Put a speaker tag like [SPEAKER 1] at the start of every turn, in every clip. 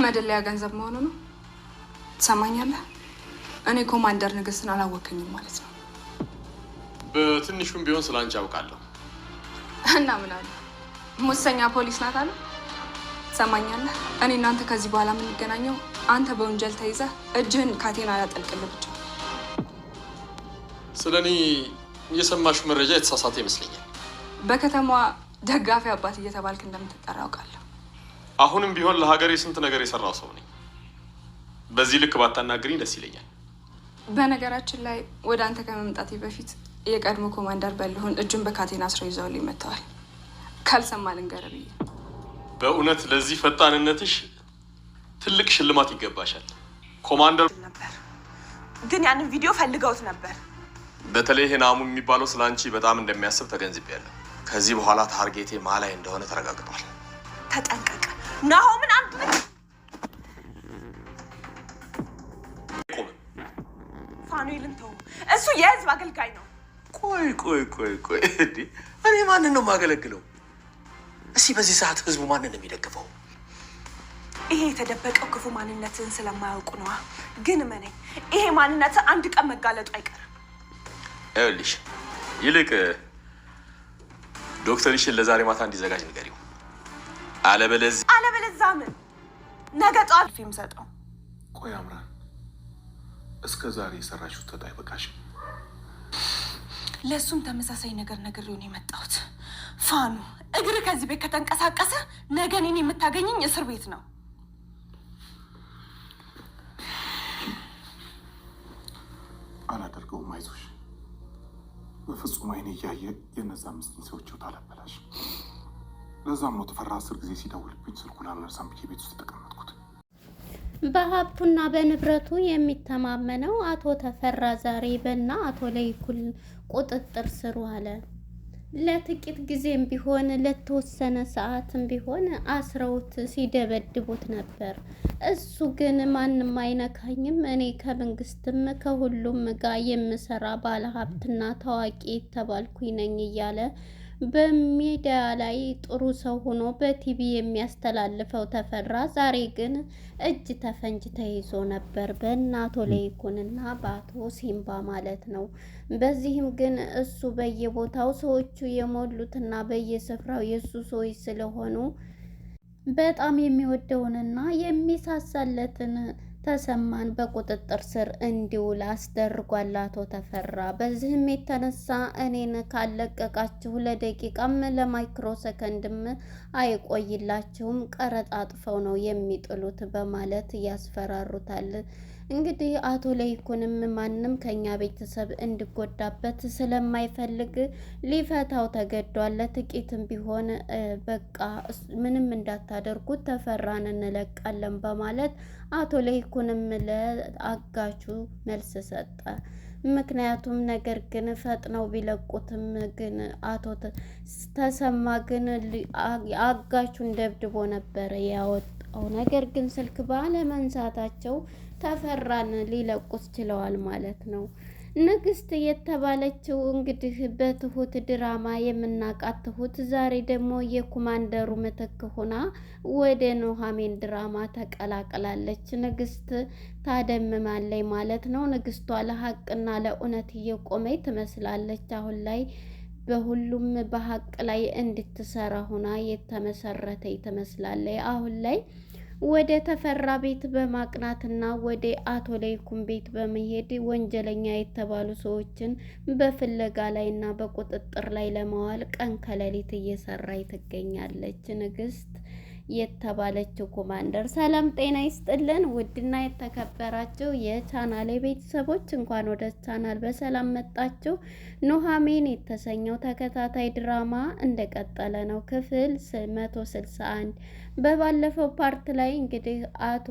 [SPEAKER 1] መደለያ ገንዘብ መሆኑ ነው። ትሰማኛለህ? እኔ ኮማንደር ንግስትን አላወከኝም ማለት ነው።
[SPEAKER 2] በትንሹም ቢሆን ስላንቺ አውቃለሁ።
[SPEAKER 1] እና ምን አለ? ሙሰኛ ፖሊስ ናት አለ። ትሰማኛለህ? እኔ እናንተ ከዚህ በኋላ የምንገናኘው አንተ በወንጀል ተይዘህ እጅህን ካቴና አላጠልቅልህ ብቻ።
[SPEAKER 2] ስለ እኔ የሰማሽው መረጃ የተሳሳተ ይመስለኛል።
[SPEAKER 1] በከተማዋ ደጋፊ አባት እየተባልክ እንደምትጠራ አውቃለሁ።
[SPEAKER 2] አሁንም ቢሆን ለሀገሬ ስንት ነገር የሰራው ሰው ነኝ። በዚህ ልክ ባታናግሪኝ ደስ ይለኛል።
[SPEAKER 1] በነገራችን ላይ ወደ አንተ ከመምጣቴ በፊት የቀድሞ ኮማንደር በልሁን እጁን በካቴና አስረው ይዘውልኝ መጥተዋል። ካልሰማ ልንገርህ ብዬ።
[SPEAKER 2] በእውነት ለዚህ ፈጣንነትሽ ትልቅ ሽልማት ይገባሻል። ኮማንደር
[SPEAKER 3] ነበር ግን ያንን ቪዲዮ ፈልገውት ነበር።
[SPEAKER 2] በተለይ ሄናሙ የሚባለው ስለ አንቺ በጣም እንደሚያስብ ተገንዝቤያለሁ። ከዚህ በኋላ ታርጌቴ ማላይ እንደሆነ ተረጋግጧል።
[SPEAKER 3] ተጠንቀቀ ናሆምን። አንድ ፋኑኤልን ተው፣ እሱ የህዝብ አገልጋይ ነው።
[SPEAKER 4] ቆይ እኔ ማንን ነው የማገለግለው? እስኪ በዚህ ሰዓት ህዝቡ ማንን ነው የሚደግፈው?
[SPEAKER 3] ይሄ የተደበቀው ክፉ ማንነትን ስለማያውቁ ነዋ። ግን መነኝ ይሄ ማንነት አንድ ቀን መጋለጡ አይቀርም።
[SPEAKER 2] ይኸውልሽ ይልቅ ዶክተርሽን ለዛሬ ማታ እንዲዘጋጅ ንገሪው።
[SPEAKER 3] አለበለዚያ ምን ነገ ጠዋት የምሰጠው።
[SPEAKER 5] ቆይ አምራን፣ እስከ ዛሬ የሰራሽው ተጣ አይበቃሽም?
[SPEAKER 3] ለእሱም ተመሳሳይ ነገር ነግሬው ነው የመጣሁት። ፋኑ እግር ከዚህ ቤት ከተንቀሳቀሰ ነገ እኔን የምታገኘኝ እስር ቤት ነው።
[SPEAKER 5] አላደርገውም፣ አይዞሽ። በፍጹም አይኔ እያየ የነዛ ምስኪን ሰዎች ህይወት አላበላሽ። ለዛም ነው ተፈራ 10 ጊዜ ሲደውልብኝ ስልኩን አልነሳም ብዬ ቤት ውስጥ የተቀመጥኩት።
[SPEAKER 6] በሀብቱና በንብረቱ የሚተማመነው አቶ ተፈራ ዛሬ በእነ አቶ ለይኩን ቁጥጥር ስር ዋለ። ለጥቂት ጊዜም ቢሆን ለተወሰነ ሰዓትም ቢሆን አስረውት ሲደበድቡት ነበር። እሱ ግን ማንም አይነካኝም፣ እኔ ከመንግስትም ከሁሉም ጋር የምሰራ ባለሀብትና ታዋቂ የተባልኩኝ ነኝ እያለ በሚዲያ ላይ ጥሩ ሰው ሆኖ በቲቪ የሚያስተላልፈው ተፈራ ዛሬ ግን እጅ ተፈንጅ ተይዞ ነበር በእነ አቶ ለይኩንና በአቶ ሲምባ ማለት ነው። በዚህም ግን እሱ በየቦታው ሰዎቹ የሞሉትና በየስፍራው የእሱ ሰዎች ስለሆኑ በጣም የሚወደውንና የሚሳሳለትን ተሰማን በቁጥጥር ስር እንዲውል አስደርጓል አቶ ተፈራ። በዚህም የተነሳ እኔን ካለቀቃችሁ ለደቂቃም ለማይክሮ ሰከንድም አይቆይላችሁም፣ ቀረጣጥፈው ነው የሚጥሉት በማለት ያስፈራሩታል። እንግዲህ አቶ ለይኩንም ማንም ከኛ ቤተሰብ እንዲጎዳበት ስለማይፈልግ ሊፈታው ተገዷል። ለጥቂትም ቢሆን በቃ ምንም እንዳታደርጉት ተፈራን እንለቃለን በማለት አቶ ለይኩንም ለአጋቹ መልስ ሰጠ። ምክንያቱም ነገር ግን ፈጥነው ቢለቁትም ግን አቶ ተሰማ ግን አጋቹን ደብድቦ ነበረ ያወጣው። ነገር ግን ስልክ ባለመንሳታቸው ተፈራን ሊለቁት ችለዋል ማለት ነው። ንግስት የተባለችው እንግዲህ በትሁት ድራማ የምናውቃት ትሁት ዛሬ ደግሞ የኮማንደሩ ምትክ ሆና ወደ ኑሐሚን ድራማ ተቀላቅላለች። ንግስት ታደምማለች ማለት ነው። ንግስቷ ለሀቅና ለእውነት እየቆመች ትመስላለች። አሁን ላይ በሁሉም በሀቅ ላይ እንድትሰራ ሆና የተመሰረተች ትመስላለች። አሁን ላይ ወደ ተፈራ ቤት በማቅናትና ወደ አቶ ለይኩን ቤት በመሄድ ወንጀለኛ የተባሉ ሰዎችን በፍለጋ ላይና በቁጥጥር ላይ ለማዋል ቀን ከሌሊት እየሰራች ትገኛለች ንግስት የተባለችው ኮማንደር። ሰላም ጤና ይስጥልን ውድና የተከበራችሁ የቻናሌ ቤተሰቦች እንኳን ወደ ቻናል በሰላም መጣችሁ። ኑሐሚን የተሰኘው ተከታታይ ድራማ እንደቀጠለ ነው። ክፍል 161 በባለፈው ፓርት ላይ እንግዲህ አቶ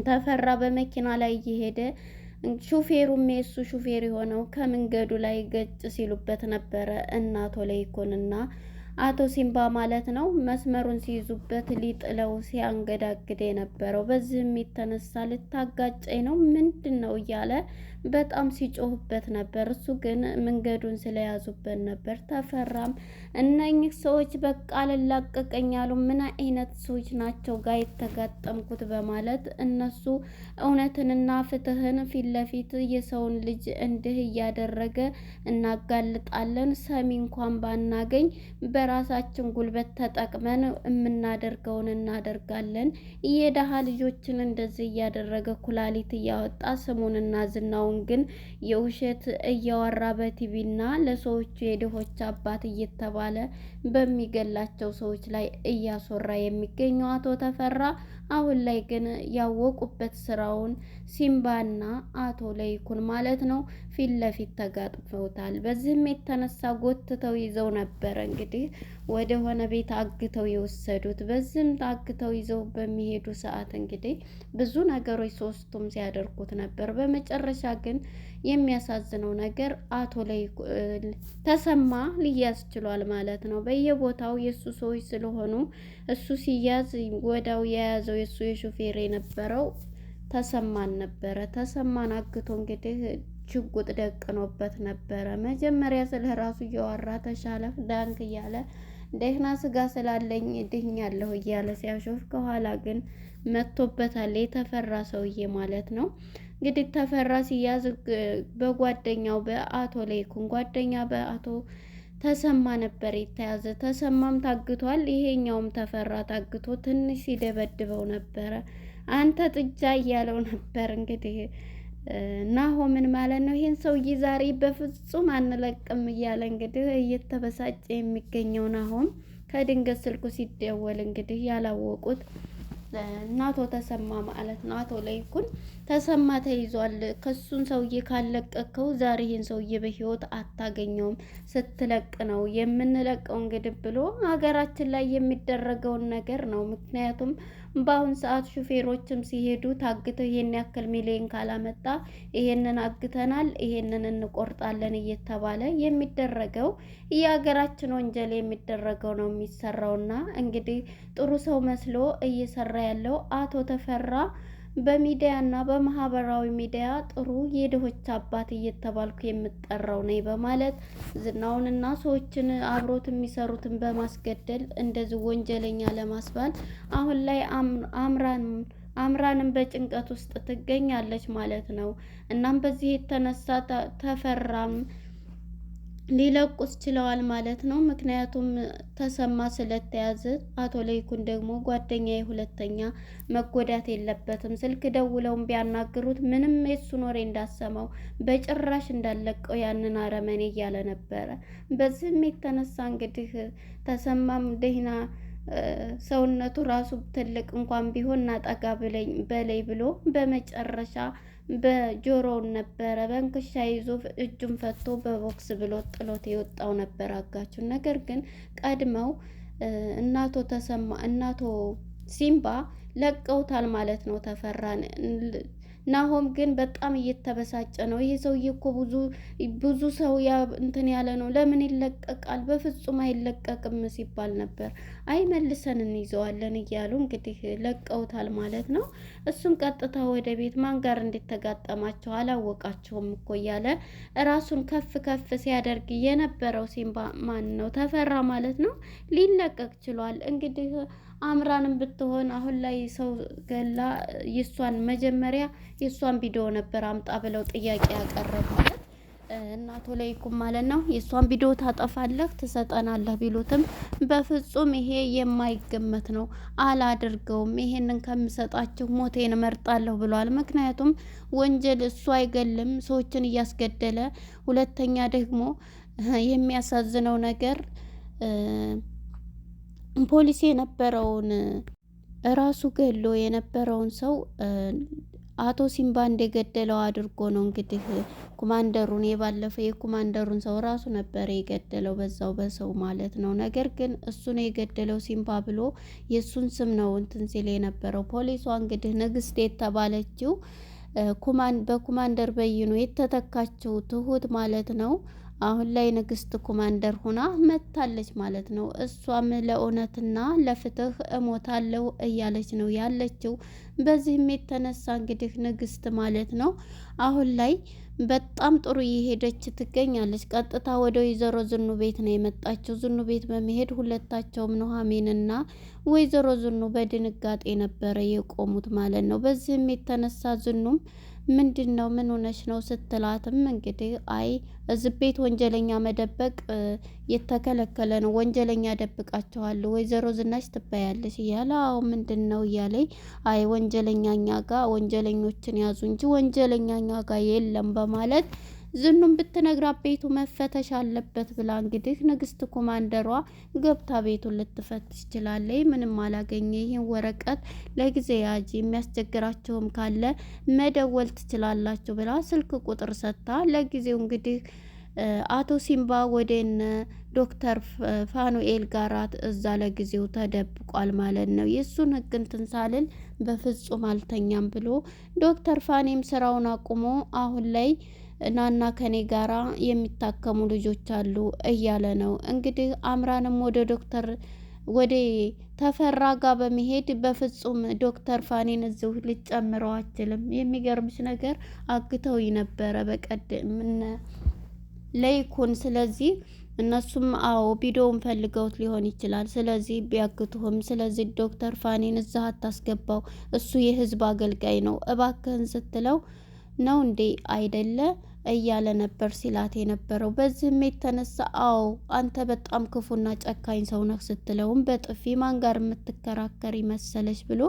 [SPEAKER 6] ተፈራ በመኪና ላይ እየሄደ ሹፌሩም የሱ ሹፌር የሆነው ከመንገዱ ላይ ገጭ ሲሉበት ነበረ። አቶ ለይኩንና አቶ ሲምባ ማለት ነው መስመሩን ሲይዙበት ሊጥለው ሲያንገዳግድ የነበረው። በዚህም የተነሳ ልታጋጨኝ ነው ምንድን ነው እያለ በጣም ሲጮህበት ነበር። እሱ ግን መንገዱን ስለያዙበት ነበር። ተፈራም እነኚህ ሰዎች በቃ አልላቀቀኝ አሉ። ምን አይነት ሰዎች ናቸው ጋር የተጋጠምኩት በማለት እነሱ እውነትንና ፍትህን ፊት ለፊት የሰውን ልጅ እንዲህ እያደረገ እናጋልጣለን፣ ሰሚ እንኳን ባናገኝ በራሳችን ጉልበት ተጠቅመን የምናደርገውን እናደርጋለን። የደሃ ልጆችን እንደዚህ እያደረገ ኩላሊት እያወጣ ስሙንና ዝናውን ግን የውሸት እያወራ በቲቪና ለሰዎቹ የድሆች አባት እየተባለ በሚገላቸው ሰዎች ላይ እያስወራ የሚገኘው አቶ ተፈራ አሁን ላይ ግን ያወቁበት ስራውን ሲምባና አቶ ለይኩን ማለት ነው ፊት ለፊት ተጋጥመውታል። በዚህም የተነሳ ጎትተው ይዘው ነበረ እንግዲህ ወደ ሆነ ቤት አግተው የወሰዱት። በዚህም አግተው ይዘው በሚሄዱ ሰዓት እንግዲህ ብዙ ነገሮች ሶስቱም ሲያደርጉት ነበር። በመጨረሻ ግን የሚያሳዝነው ነገር አቶ ተሰማ ሊያዝ ችሏል ማለት ነው። በየቦታው የእሱ ሰዎች ስለሆኑ እሱ ሲያዝ ወዳው የያዘው የእሱ የሾፌር የነበረው ተሰማን ነበረ። ተሰማን አግቶ እንግዲህ ሽጉጥ ደቅኖበት ነበረ። መጀመሪያ ስለ ራሱ እያወራ ተሻለ ዳንክ እያለ ደህና ስጋ ስላለኝ ድኛለሁ እያለ ሲያሾፍ፣ ከኋላ ግን መቶበታል የተፈራ ሰውዬ ማለት ነው። እንግዲህ ተፈራ ሲያዝ በጓደኛው በአቶ ለይኩን ጓደኛ በአቶ ተሰማ ነበር የተያዘ። ተሰማም ታግቷል። ይሄኛውም ተፈራ ታግቶ ትንሽ ሲደበድበው ነበረ። አንተ ጥጃ እያለው ነበር እንግዲህ ናሆምን ማለት ነው። ይሄን ሰውዬ ዛሬ በፍጹም አንለቅም እያለ እንግዲህ እየተበሳጨ የሚገኘው ናሆም ከድንገት ስልኩ ሲደወል እንግዲህ ያላወቁት አቶ ተሰማ ማለት ነው አቶ ለይኩን ተሰማ ተይዟል፣ ከሱን ሰውዬ ካለቀቀው ዛሬ ይሄን ሰውዬ በህይወት አታገኘውም፣ ስትለቅ ነው የምንለቀው እንግዲህ ብሎ ሀገራችን ላይ የሚደረገውን ነገር ነው። ምክንያቱም በአሁን ሰዓት ሹፌሮችም ሲሄዱ ታግተው ይሄን ያክል ሚሊዮን ካላመጣ ይሄንን አግተናል፣ ይሄንን እንቆርጣለን እየተባለ የሚደረገው የሀገራችን ወንጀል የሚደረገው ነው የሚሰራውና እንግዲህ ጥሩ ሰው መስሎ እየሰራ ያለው አቶ ተፈራ በሚዲያና በማህበራዊ ሚዲያ ጥሩ የድሆች አባት እየተባልኩ የምጠራው ነኝ በማለት ዝናውንና ሰዎችን አብሮት የሚሰሩትን በማስገደል እንደዚህ ወንጀለኛ ለማስባል አሁን ላይ አምራንም በጭንቀት ውስጥ ትገኛለች ማለት ነው። እናም በዚህ የተነሳ ተፈራም ሊለቁስ ችለዋል ማለት ነው። ምክንያቱም ተሰማ ስለተያዘ፣ አቶ ለይኩን ደግሞ ጓደኛዬ ሁለተኛ መጎዳት የለበትም ስልክ ደውለውም ቢያናግሩት ምንም የሱን ወሬ እንዳሰማው በጭራሽ እንዳለቀው ያንን አረመኔ እያለ ነበረ። በዚህም የተነሳ እንግዲህ ተሰማም ደህና ሰውነቱ ራሱ ትልቅ እንኳን ቢሆን ናጠጋ በላይ ብሎ በመጨረሻ በጆሮውን ነበረ በእንክሻ ይዞ እጁን ፈቶ በቦክስ ብሎ ጥሎት የወጣው ነበር አጋቹን። ነገር ግን ቀድመው እናቶ ሲምባ ለቀውታል ማለት ነው ተፈራን። ናሆም ግን በጣም እየተበሳጨ ነው። ይሄ ሰውዬ እኮ ብዙ ሰው እንትን ያለ ነው፣ ለምን ይለቀቃል? በፍጹም አይለቀቅም ሲባል ነበር። አይ መልሰን እንይዘዋለን እያሉ እንግዲህ ለቀውታል ማለት ነው። እሱም ቀጥታ ወደ ቤት ማን ጋር እንድተጋጠማቸው አላወቃቸውም እኮ እያለ ራሱን ከፍ ከፍ ሲያደርግ የነበረው ሲምባ ማን ነው ተፈራ ማለት ነው ሊለቀቅ ችሏል። እንግዲህ አምራንም ብትሆን አሁን ላይ ሰው ገላ መጀመሪያ የእሷን ቪዲዮ ነበር አምጣ ብለው ጥያቄ ያቀረቡለት እናቶ ለይኩን ማለት ነው። የእሷን ቪዲዮ ታጠፋለህ ትሰጠናለህ ቢሉትም በፍጹም ይሄ የማይገመት ነው፣ አላደርገውም፣ ይሄንን ከምሰጣችሁ ሞቴን እመርጣለሁ ብሏል። ምክንያቱም ወንጀል እሱ አይገልም፣ ሰዎችን እያስገደለ። ሁለተኛ ደግሞ የሚያሳዝነው ነገር ፖሊስ የነበረውን ራሱ ገሎ የነበረውን ሰው አቶ ሲምባ እንደገደለው አድርጎ ነው እንግዲህ ኮማንደሩን የባለፈው የኮማንደሩን ሰው ራሱ ነበር የገደለው በዛው በሰው ማለት ነው። ነገር ግን እሱ ነው የገደለው ሲምባ ብሎ የሱን ስም ነው እንትን ሲል የነበረው። ፖሊሷ እንግዲህ ንግስት የተባለችው በኮማንደር በይኑ የተተካችው ትሁት ማለት ነው አሁን ላይ ንግስት ኮማንደር ሆና መታለች ማለት ነው። እሷም ለእውነትና ለፍትህ እሞታለሁ እያለች ነው ያለችው። በዚህም የተነሳ እንግዲህ ንግስት ማለት ነው አሁን ላይ በጣም ጥሩ እየሄደች ትገኛለች። ቀጥታ ወደ ወይዘሮ ዝኑ ቤት ነው የመጣችው። ዝኑ ቤት በመሄድ ሁለታቸውም ኑሐሚንና ወይዘሮ ዝኑ በድንጋጤ ነበረ የቆሙት ማለት ነው። በዚህም የተነሳ ዝኑም ምንድን ነው ምን ሆነሽ ነው ስትላትም እንግዲህ አይ እዚህ ቤት ወንጀለኛ መደበቅ የተከለከለ ነው፣ ወንጀለኛ ደብቃቸዋለሁ፣ ወይዘሮ ዝናሽ ትባያለሽ እያለ አዎ ምንድን ነው እያለኝ አይ ወንጀለኛኛ ጋር ወንጀለኞችን ያዙ እንጂ ወንጀለኛኛ ጋር የለም በማለት ዝኑም ብትነግራት ቤቱ መፈተሽ አለበት ብላ እንግዲህ ንግስት ኮማንደሯ ገብታ ቤቱን ልትፈትሽ ትችላለች። ምንም አላገኘ ይህን ወረቀት ለጊዜ ያጂ የሚያስቸግራቸውም ካለ መደወል ትችላላችሁ ብላ ስልክ ቁጥር ሰጥታ ለጊዜው እንግዲህ አቶ ሲምባ ወደነ ዶክተር ፋኑኤል ጋራት እዛ ለጊዜው ተደብቋል ማለት ነው። የእሱን ህግ እንትን ሳልል በፍጹም አልተኛም ብሎ ዶክተር ፋኔም ስራውን አቁሞ አሁን ላይ ናና ከኔ ጋራ የሚታከሙ ልጆች አሉ እያለ ነው እንግዲህ። አምራንም ወደ ተፈራ ጋር በመሄድ በፍጹም ዶክተር ፋኔን እዚሁ ልጨምረው አችልም። የሚገርምሽ ነገር አግተው ነበረ በቀደም ለይኩን። ስለዚህ እነሱም አዎ ቪዲዮውን ፈልገውት ሊሆን ይችላል። ስለዚህ ቢያግቱህም ስለዚህ ዶክተር ፋኔን እዛ አታስገባው፣ እሱ የህዝብ አገልጋይ ነው እባክህን ስትለው ነው እንዴ አይደለ እያለ ነበር ሲላት የነበረው። በዚህም የተነሳ አዎ አንተ በጣም ክፉና ጨካኝ ሰው ነህ ስትለውም በጥፊ ማን ጋር የምትከራከሪ መሰለች ብሎ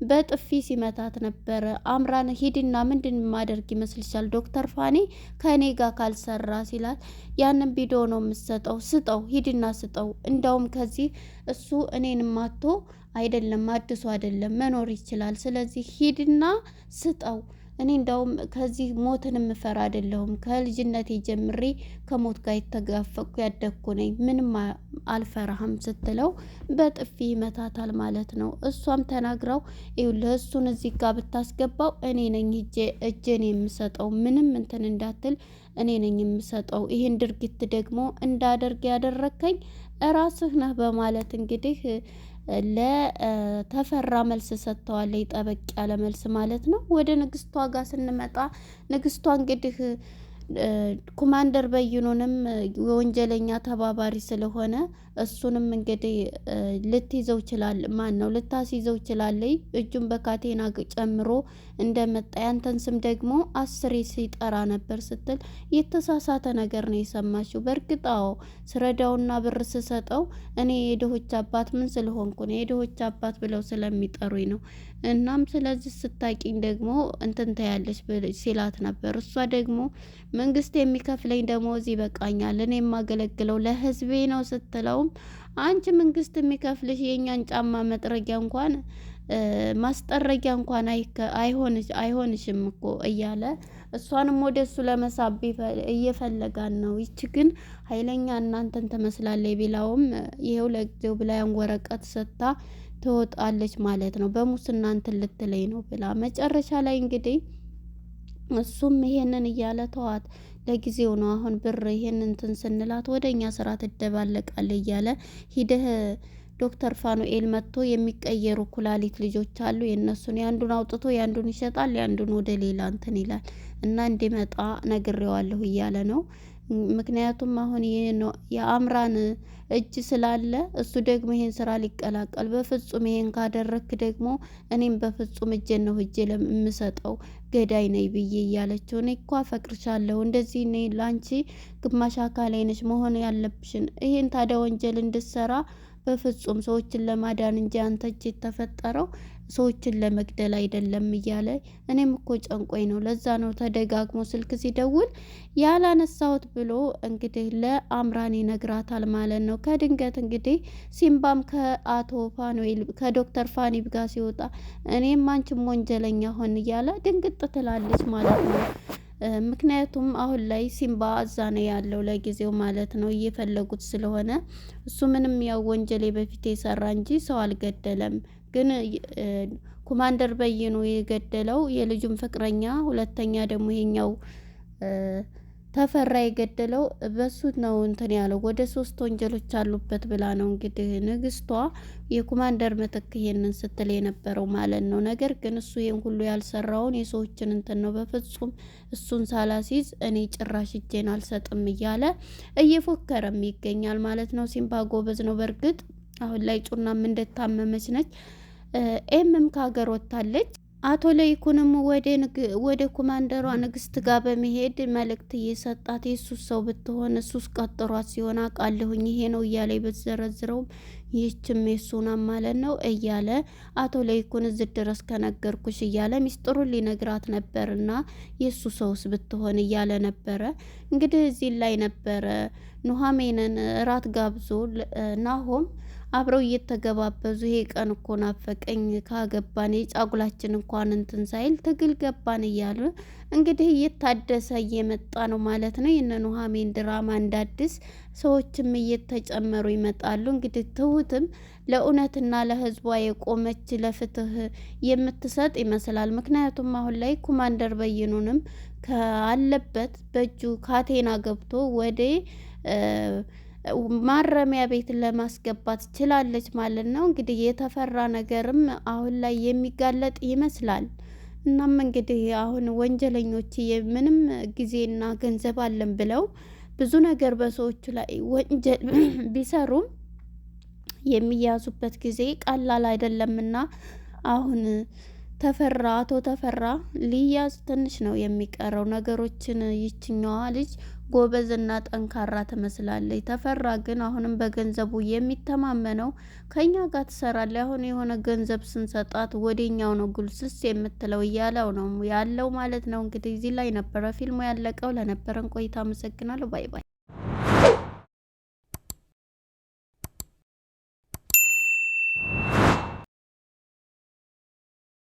[SPEAKER 6] በጥፊ ሲመታት ነበረ። አምራን ሂድና ምንድን ማደርግ ይመስልሻል ዶክተር ፋኔ ከእኔ ጋር ካልሰራ ሲላት ያንን ቪዲዮ ነው የምሰጠው፣ ስጠው ሂድና ስጠው፣ እንዳውም ከዚህ እሱ እኔን ማቶ አይደለም አድሶ አይደለም መኖር ይችላል። ስለዚህ ሂድና ስጠው፣ እኔ እንዳውም ከዚህ ሞትን የምፈራ አይደለሁም። ከልጅነቴ ጀምሬ ከሞት ጋር የተጋፈቅኩ ያደግኩ ነኝ፣ ምንም አልፈራህም ስትለው በጥፊ ይመታታል ማለት ነው። እሷም ተናግራው ይኸውልህ እሱን እዚህ ጋር ብታስገባው እኔ ነኝ እጄን የምሰጠው፣ ምንም እንትን እንዳትል እኔ ነኝ የምሰጠው፣ ይህን ድርጊት ደግሞ እንዳደርግ ያደረከኝ እራስህ ነህ በማለት እንግዲህ ለተፈራ መልስ ሰጥተዋለች። ጠበቅ ያለ መልስ ማለት ነው። ወደ ንግስቷ ጋር ስንመጣ ንግስቷ እንግዲህ ኮማንደር በይኑንም የወንጀለኛ ተባባሪ ስለሆነ እሱንም እንግዲህ ልትይዘው ይችላል። ማን ነው ልታስይዘው ይችላለች። እጁን በካቴና ጨምሮ እንደመጣ ያንተን ስም ደግሞ 10 ሲጠራ ነበር ስትል የተሳሳተ ነገር ነው የሰማችው። በእርግጥ አዎ ስረዳውና ብር ስሰጠው እኔ የድሆች አባት ምን ስለሆንኩ ነው የድሆች አባት ብለው ስለሚጠሩኝ ነው። እናም ስለዚህ ስታቂኝ ደግሞ እንትን ታያለች ሲላት ነበር። እሷ ደግሞ መንግስት የሚከፍለኝ ደሞዝ ይበቃኛል፣ እኔ የማገለግለው ለህዝቤ ነው ስትለውም አንቺ መንግስት የሚከፍልሽ የእኛን ጫማ መጥረጊያ እንኳን ማስጠረጊያ እንኳን አይሆንሽም እኮ እያለ እሷንም ወደ እሱ ለመሳብ እየፈለጋን ነው። ይች ግን ኃይለኛ እናንተን ትመስላለች ቢላውም ይሄው ለጊዜው ብላ ያን ወረቀት ሰጥታ ትወጣለች ማለት ነው። በሙስና እንትን ልትለኝ ነው ብላ መጨረሻ ላይ እንግዲህ እሱም ይሄንን እያለ ተዋት ለጊዜው ነው፣ አሁን ብር ይሄንን እንትን ስንላት ወደኛ ስራ ትደባለቃለ እያለ ሂደህ ዶክተር ፋኑኤል መጥቶ የሚቀየሩ ኩላሊት ልጆች አሉ፣ የእነሱን ያንዱን አውጥቶ ያንዱን ይሸጣል፣ ያንዱን ወደ ሌላ እንትን ይላል እና እንዲመጣ ነግሬዋለሁ እያለ ነው። ምክንያቱም አሁን የአምራን እጅ ስላለ እሱ ደግሞ ይሄን ስራ ሊቀላቀል በፍጹም ይሄን ካደረክ ደግሞ እኔም በፍጹም እጄን ነው እጄ ለምሰጠው ገዳይ ነኝ ብዬ እያለችው እኔ እኮ አፈቅርሻለሁ እንደዚህ እኔ ላንቺ ግማሽ አካሌ ነሽ መሆን ያለብሽን ይሄን ታዲያ ወንጀል እንድትሰራ በፍጹም ሰዎችን ለማዳን እንጂ አንተ እጅ የተፈጠረው ሰዎችን ለመግደል አይደለም እያለ እኔም እኮ ጨንቆኝ ነው፣ ለዛ ነው ተደጋግሞ ስልክ ሲደውል ያላነሳሁት ብሎ እንግዲህ ለአምራን ይነግራታል ማለት ነው። ከድንገት እንግዲህ ሲምባም ከአቶ ፋኑኤል ከዶክተር ፋኒብ ጋር ሲወጣ እኔም አንቺም ወንጀለኛ ሆን እያለ ድንግጥ ትላለች ማለት ነው። ምክንያቱም አሁን ላይ ሲምባ እዛ ነው ያለው ለጊዜው ማለት ነው፣ እየፈለጉት ስለሆነ እሱ ምንም ያው ወንጀሌ በፊት የሰራ እንጂ ሰው አልገደለም። ግን ኮማንደር በይኑ የገደለው የልጁን ፍቅረኛ፣ ሁለተኛ ደግሞ ይሄኛው ተፈራ የገደለው በሱ ነው እንትን ያለው ወደ 3 ወንጀሎች አሉበት ብላ ነው እንግዲህ ንግስቷ የኮማንደር ምትክ ይሄንን ስትል የነበረው ማለት ነው። ነገር ግን እሱ ይሄን ሁሉ ያልሰራውን የሰዎችን እንትን ነው በፍጹም እሱን ሳላሲዝ እኔ ጭራሽ እጄን አልሰጥም እያለ እየፎከረም ይገኛል ማለት ነው። ሲምባ ጎበዝ ነው። በእርግጥ አሁን ላይ ጩናም እንደታመመች ነች። ኤምም ከሀገር ወጥታለች። አቶ ለይኩንም ወደ ኮማንደሯ ንግስት ጋር በመሄድ መልእክት እየሰጣት የሱ ሰው ብትሆን እሱስ ቀጠሯት ሲሆን አውቃለሁኝ ይሄ ነው እያለ በዘረዝረውም ይህችም የሱና ማለት ነው እያለ አቶ ለይኩን እዚህ ድረስ ከነገርኩሽ እያለ ሚስጥሩን ሊነግራት ነበርና የሱ ሰውስ ብትሆን እያለ ነበረ። እንግዲህ እዚህ ላይ ነበረ ኑሐሚንን እራት ጋብዞ ናሆም አብረው እየተገባበዙ ይሄ ቀን እኮ ናፈቀኝ ካገባን የጫጉላችን እንኳን እንትን ሳይል ትግል ገባን እያሉ እንግዲህ እየታደሰ እየመጣ ነው ማለት ነው። የነ ኑሐሚን ድራማ እንዳዲስ ሰዎችም እየተጨመሩ ይመጣሉ። እንግዲህ ትሁትም ለእውነትና ለሕዝቧ የቆመች ለፍትህ የምትሰጥ ይመስላል። ምክንያቱም አሁን ላይ ኮማንደር በይኑንም ካለበት በእጁ ካቴና ገብቶ ወደ ማረሚያ ቤት ለማስገባት ችላለች ማለት ነው። እንግዲህ የተፈራ ነገርም አሁን ላይ የሚጋለጥ ይመስላል። እናም እንግዲህ አሁን ወንጀለኞች ምንም ጊዜና ገንዘብ አለን ብለው ብዙ ነገር በሰዎቹ ላይ ወንጀል ቢሰሩም የሚያዙበት ጊዜ ቀላል አይደለምና አሁን አቶ ተፈራ ሊያዝ ትንሽ ነው የሚቀረው። ነገሮችን ይችኛዋ ልጅ ጎበዝና ጠንካራ ትመስላለች። ተፈራ ግን አሁንም በገንዘቡ የሚተማመነው ከኛ ጋር ትሰራለች፣ አሁን የሆነ ገንዘብ ስንሰጣት ወደኛው ነው ጉልስስ የምትለው እያለው ነው ያለው ማለት ነው። እንግዲህ እዚህ ላይ ነበረ ፊልሙ ያለቀው። ለነበረን ቆይታ አመሰግናለሁ። ባይ ባይ።